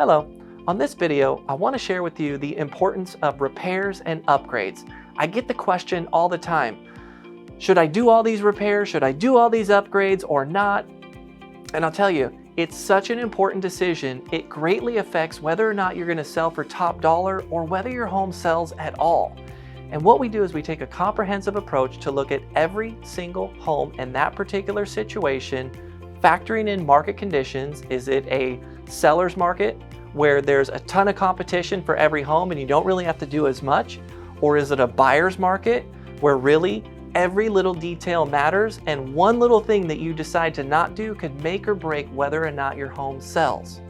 Hello. On this video, I want to share with you the importance of repairs and upgrades. I get the question all the time, should I do all these repairs? Should I do all these upgrades or not? And I'll tell you, it's such an important decision. It greatly affects whether or not you're going to sell for top dollar or whether your home sells at all. And what we do is we take a comprehensive approach to look at every single home in that particular situation, factoring in market conditions. Is it a seller's market where there's a ton of competition for every home and you don't really have to do as much? Or is it a buyer's market where really every little detail matters and one little thing that you decide to not do could make or break whether or not your home sells?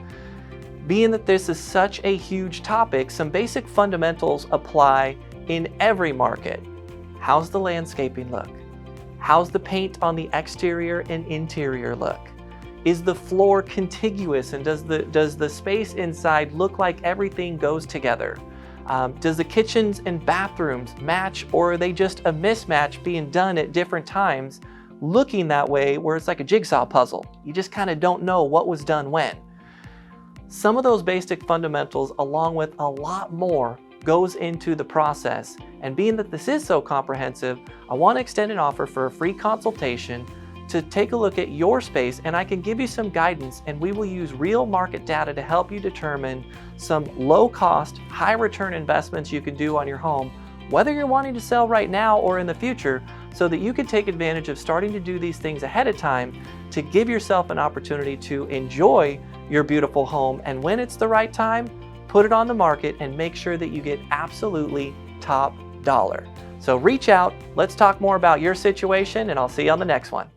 Being that this is such a huge topic, some basic fundamentals apply in every market. How's the landscaping look? How's the paint on the exterior and interior look? Is the floor contiguous and does the space inside look like everything goes together? Does the kitchens and bathrooms match, or are they just a mismatch being done at different times, looking that way where it's like a jigsaw puzzle? You just kind of don't know what was done when. Some of those basic fundamentals, along with a lot more, goes into the process. And being that this is so comprehensive, I want to extend an offer for a free consultation to take a look at your space, and I can give you some guidance, and we will use real market data to help you determine some low cost, high return investments you can do on your home, whether you're wanting to sell right now or in the future, so that you can take advantage of starting to do these things ahead of time to give yourself an opportunity to enjoy your beautiful home. And when it's the right time, put it on the market and make sure that you get absolutely top dollar. So reach out, let's talk more about your situation, and I'll see you on the next one.